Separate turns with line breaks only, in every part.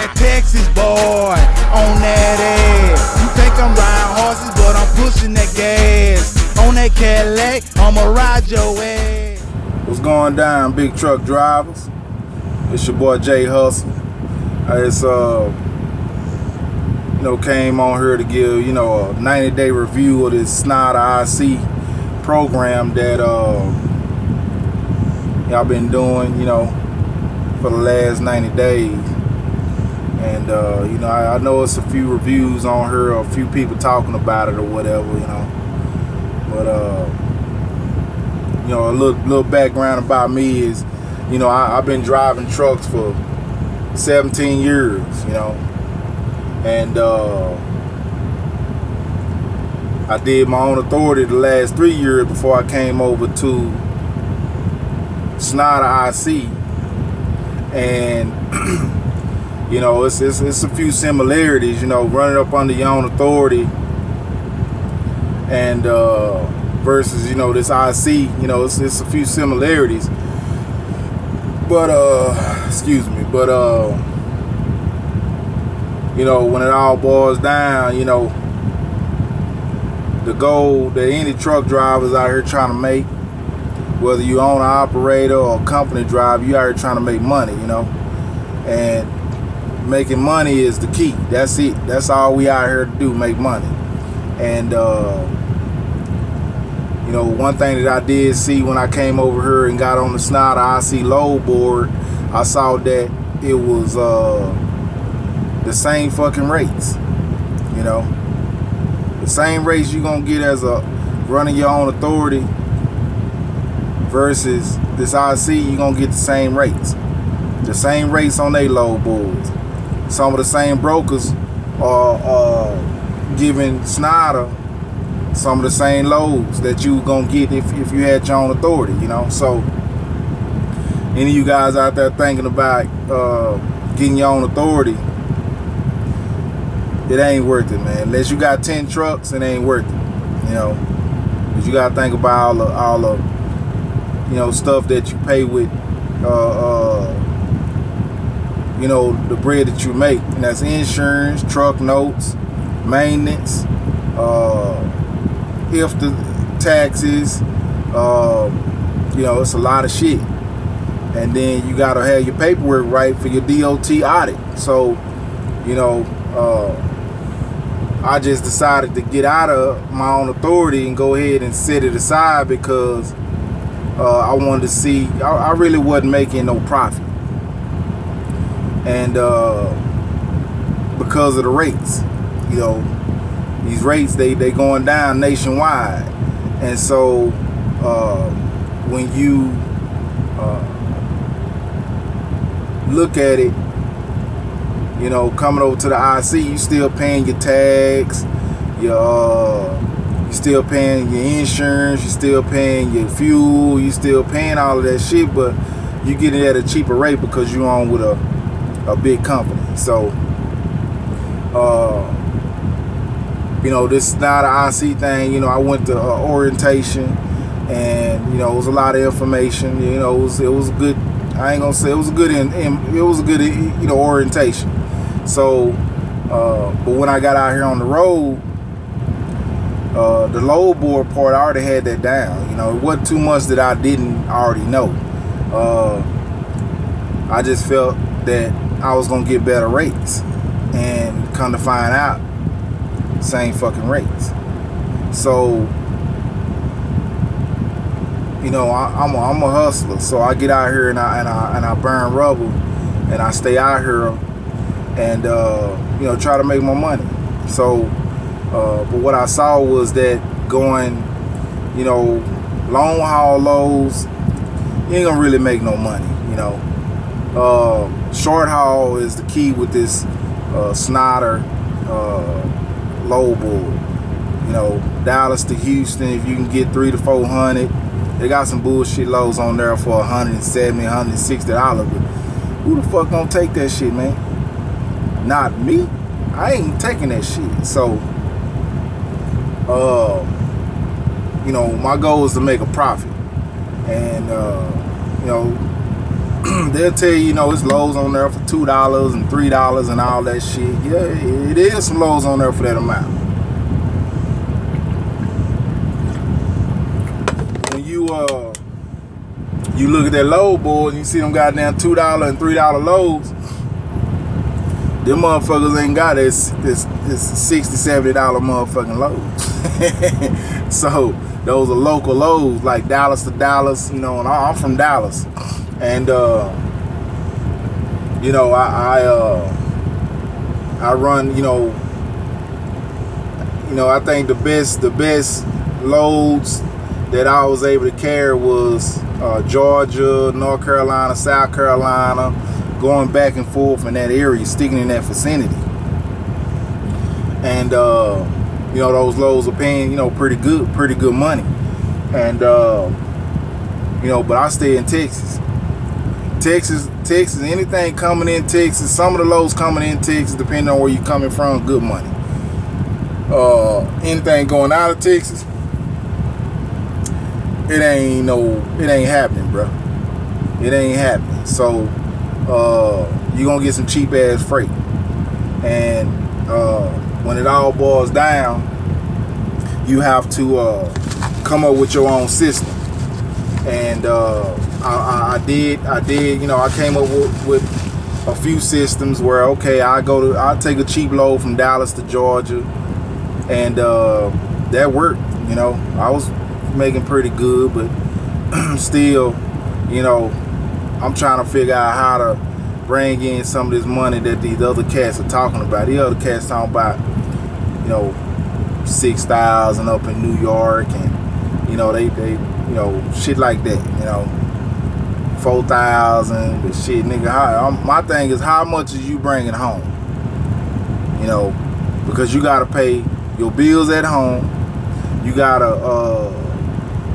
that Texas boy on that ass. You think I'm riding horses, but I'm pushing that gas. On that Cadillac, I'ma ride your ass.
What's going down, big truck drivers? It's your boy Jay Hustle. I just came on here to give a 90-day review of this Schneider IC program that y'all been doing for the last 90 days. And I know it's a few reviews on here, a few people talking about it or whatever, but a little background about me is, I've been driving trucks for 17 years, and I did my own authority the last 3 years before I came over to Schneider IC, and it's a few similarities, running up under your own authority and versus this IC, it's a few similarities, but when it all boils down, the goal that any truck drivers out here trying to make, whether you own an operator or a company driver, you out here trying to make money, and making money is the key. That's it. That's all we out here to do, make money. And one thing that I did see when I came over here and got on the Schneider IC load board, I saw that it was the same fucking rates, the same rates you're gonna get as a running your own authority versus this IC. You're gonna get the same rates on their load boards. Some of the same brokers are giving Schneider some of the same loads that you gonna get if you had your own authority, So any of you guys out there thinking about getting your own authority, it ain't worth it, man. Unless you got 10 trucks, it ain't worth it, Because you gotta think about all the stuff that you pay with the bread that you make, and that's insurance, truck notes, maintenance, if the taxes, it's a lot of shit. And then you gotta have your paperwork right for your DOT audit. So I just decided to get out of my own authority and go ahead and set it aside because I wanted to see, I really wasn't making no profit. And because of the rates, these rates, they going down nationwide. And so when you look at it, coming over to the IC, you still paying your tax, you still paying your insurance, you still paying your fuel, you still paying all of that shit, but you get it at a cheaper rate because you're on with a big company. So this Schneider IC thing, I went to orientation, and it was a lot of information. It was good. I ain't gonna say it was a good orientation. So but when I got out here on the road, the load board part, I already had that down. It wasn't too much that I didn't already know. I just felt that I was gonna get better rates, and come to find out, same fucking rates. So I'm a hustler, so I get out here and I burn rubber, and I stay out here and try to make my money. So but what I saw was that going long haul loads, you ain't gonna really make no money. Short haul is the key with this Schneider load board. Dallas to Houston, if you can get 300 to 400. They got some bullshit loads on there for $170, $160, but who the fuck gonna take that shit, man? Not me. I ain't taking that shit. So my goal is to make a profit, and they'll tell you, it's loads on there for $2 and $3 and all that shit. Yeah, it is some loads on there for that amount. When you look at that load board and you see them goddamn $2 and $3 loads, them motherfuckers ain't got it's $60, $70 motherfucking loads. So those are local loads, like Dallas to Dallas, and I'm from Dallas. And I run, I think the best loads that I was able to carry was Georgia, North Carolina, South Carolina, going back and forth in that area, sticking in that vicinity. And those loads are paying, pretty good money. And but I stay in Texas. Texas, anything coming in Texas, some of the loads coming in Texas, depending on where you're coming from, good money. Anything going out of Texas, it ain't happening, bro. It ain't happening. So you're gonna get some cheap ass freight. And when it all boils down, you have to come up with your own system. And I did, I came up with a few systems where, okay, I'll take a cheap load from Dallas to Georgia, and that worked. I was making pretty good, but still, I'm trying to figure out how to bring in some of this money that these other cats are talking about. The other cats talking about, 6,000 up in New York, and they shit like that, 4,000, but shit, nigga, my thing is, how much is you bringing home? Because you gotta pay your bills at home, you gotta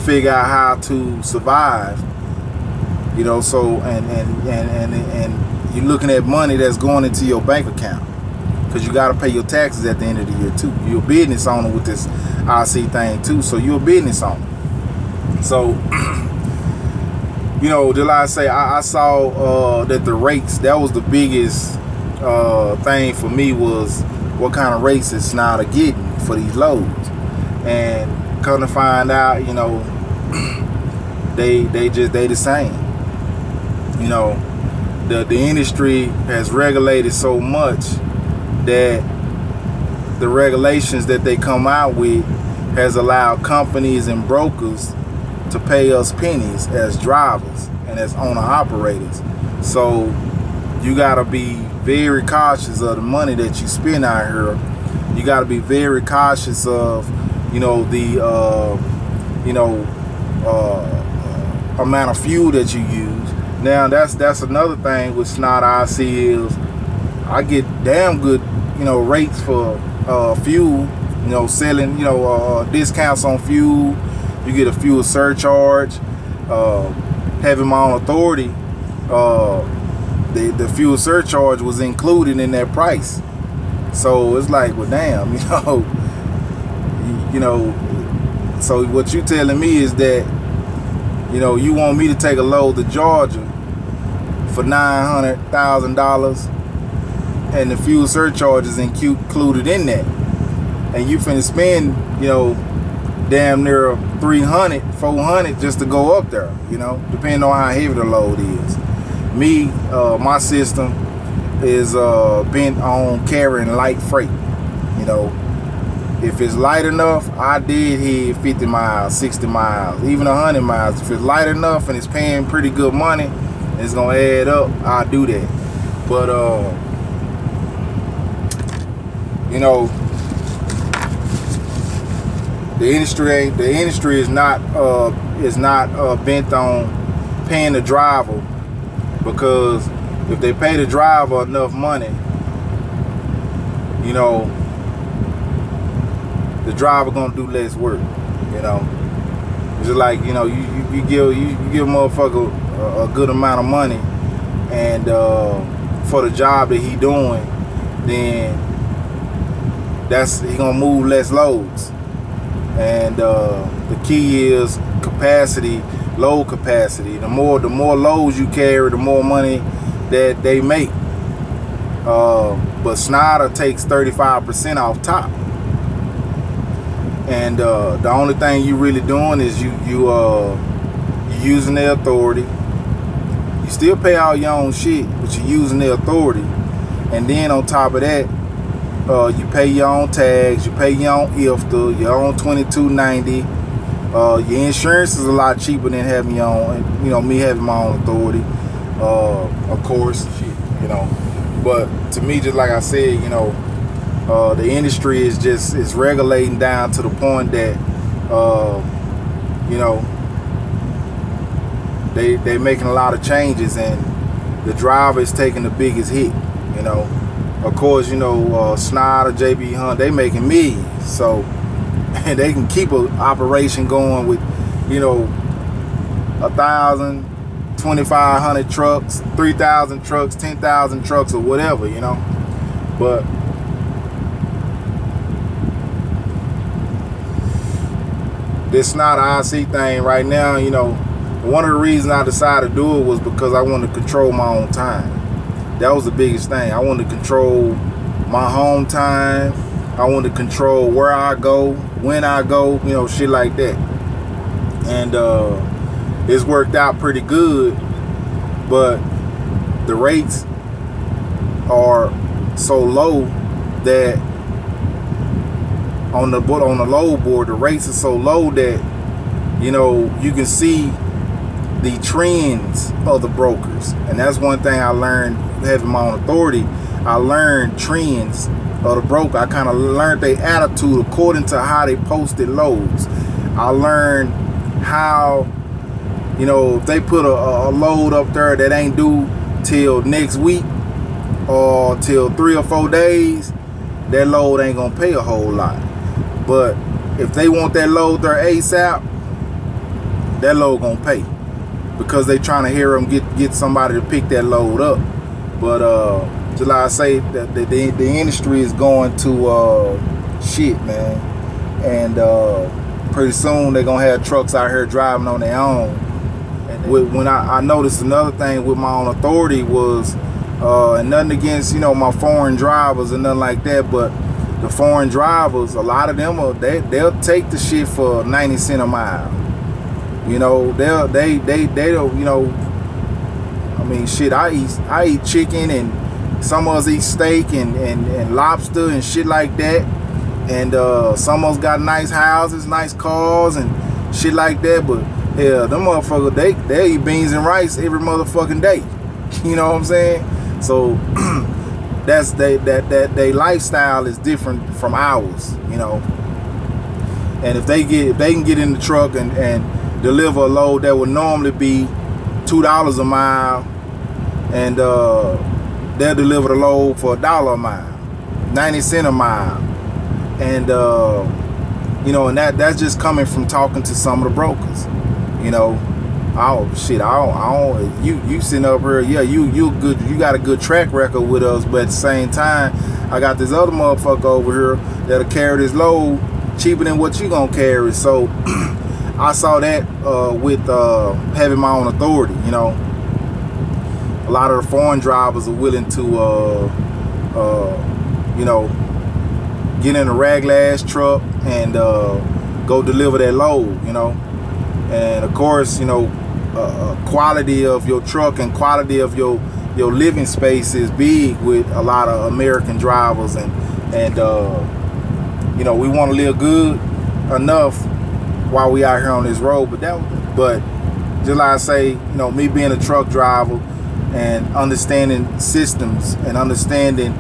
figure out how to survive, so and you're looking at money that's going into your bank account, because you gotta pay your taxes at the end of the year too. You're a business owner with this IC thing too, so you're a business owner. So did I say I saw that the rates, that was the biggest thing for me, was what kind of rates is Schneider getting for these loads. And come to find out, they the same. The industry has regulated so much that the regulations that they come out with has allowed companies and brokers to pay us pennies as drivers and as owner operators. So you gotta be very cautious of the money that you spend out here. You gotta be very cautious of, the amount of fuel that you use. Now that's another thing with Schneider IC is I get damn good, rates for fuel, selling, discounts on fuel. You get a fuel surcharge. Having my own authority, the fuel surcharge was included in that price. So it's like, well, damn, so what you telling me is that, you want me to take a load to Georgia for $900,000, and the fuel surcharge is included in that, and you finna spend, damn near 300, 400 just to go up there, depending on how heavy the load is. Me, my system is bent on carrying light freight. If it's light enough, I did hit 50 miles, 60 miles, even 100 miles. If it's light enough and it's paying pretty good money, and it's gonna add up, I'll do that. But the industry is not bent on paying the driver, because if they pay the driver enough money, the driver gonna do less work. It's just like, you give a motherfucker a good amount of money, and for the job that he doing, then he gonna move less loads. And the key is capacity load capacity. The more loads you carry, the more money that they make. But Schneider takes 35% off top. And the only thing you really doing is you using their authority. You still pay all your own shit, but you're using their authority. And then on top of that, you pay your own tags, you pay your own IFTA, your own $22.90. Your insurance is a lot cheaper than having your own, me having my own authority. Of course, shit, But to me, just like I said, the industry is regulating down to the point that, they making a lot of changes, and the driver is taking the biggest hit. Of course, Schneider, JB Hunt, they making millions, so and they can keep an operation going with 1,000, 2,500 trucks, 3,000 trucks, 10,000 trucks, or whatever, But this Schneider IC thing right now, one of the reasons I decided to do it was because I wanted to control my own time. That was the biggest thing. I wanted to control my home time. I wanted to control where I go, when I go, shit like that. And it's worked out pretty good, but the rates are so low that on the load board, the rates are so low that you can see the trends of the brokers. And that's one thing I learned having my own authority. I learned trends of the broker. I kind of learned their attitude according to how they posted loads. I learned how, if they put a load up there that ain't due till next week or till 3 or 4 days, that load ain't gonna pay a whole lot. But if they want that load there ASAP, that load gonna pay, because they trying to hear them get somebody to pick that load up. But just like I say, the industry is going to shit, man. And pretty soon they're gonna have trucks out here driving on their own. And when I noticed another thing with my own authority was, and nothing against my foreign drivers and nothing like that, but the foreign drivers, a lot of them they'll take the shit for 90 cents a mile. They'll I mean, shit, I eat chicken, and some of us eat steak and lobster and shit like that. And some of us got nice houses, nice cars and shit like that. But hell, them motherfuckers, they eat beans and rice every motherfucking day. You know what I'm saying? So that's their lifestyle is different from ours, And if they can get in the truck and deliver a load that would normally be $2 a mile, and they'll deliver the load for $1 a mile, 90 cents a mile. And and that's just coming from talking to some of the brokers. Oh shit, I don't you sitting up here, yeah, you good, you got a good track record with us, but at the same time, I got this other motherfucker over here that'll carry this load cheaper than what you gonna carry. So I saw that with having my own authority. A lot of the foreign drivers are willing to get in a ragged ass truck and go deliver that load. And of course, quality of your truck and quality of your living space is big with a lot of American drivers, and we want to live good enough while we out here on this road. But just like I say, me being a truck driver and understanding systems and understanding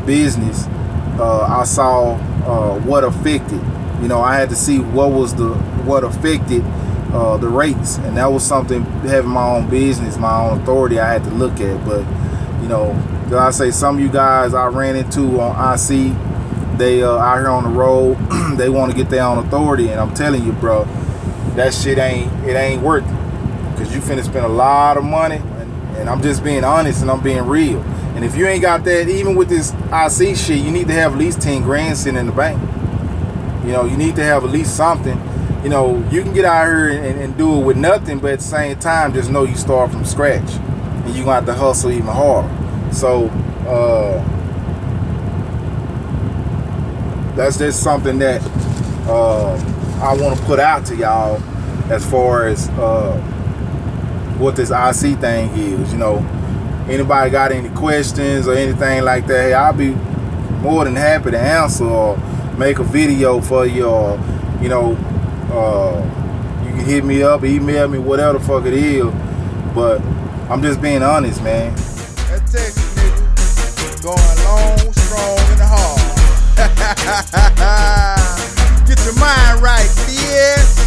business, I saw what affected. I had to see what affected the rates, and that was something, having my own business, my own authority, I had to look at. But like I say, some of you guys I ran into on IC, they out here on the road, they want to get their own authority, and I'm telling you, bro, that shit ain't worth it, because you finna spend a lot of money, and I'm just being honest and I'm being real. And if you ain't got that, even with this IC shit, you need to have at least 10 grand sitting in the bank. You need to have at least something you know, you can get out here and do it with nothing, but at the same time, just know you start from scratch, and you're gonna have to hustle even harder. So that's just something that I want to put out to y'all as far as what this IC thing is. You know, anybody got any questions or anything like that, hey, I'll be more than happy to answer or make a video for you, or you know, you can hit me up, email me, whatever the fuck it is. But I'm just being honest, man.
That Texas nigga going long, strong, and hard. Get your mind right, bitch.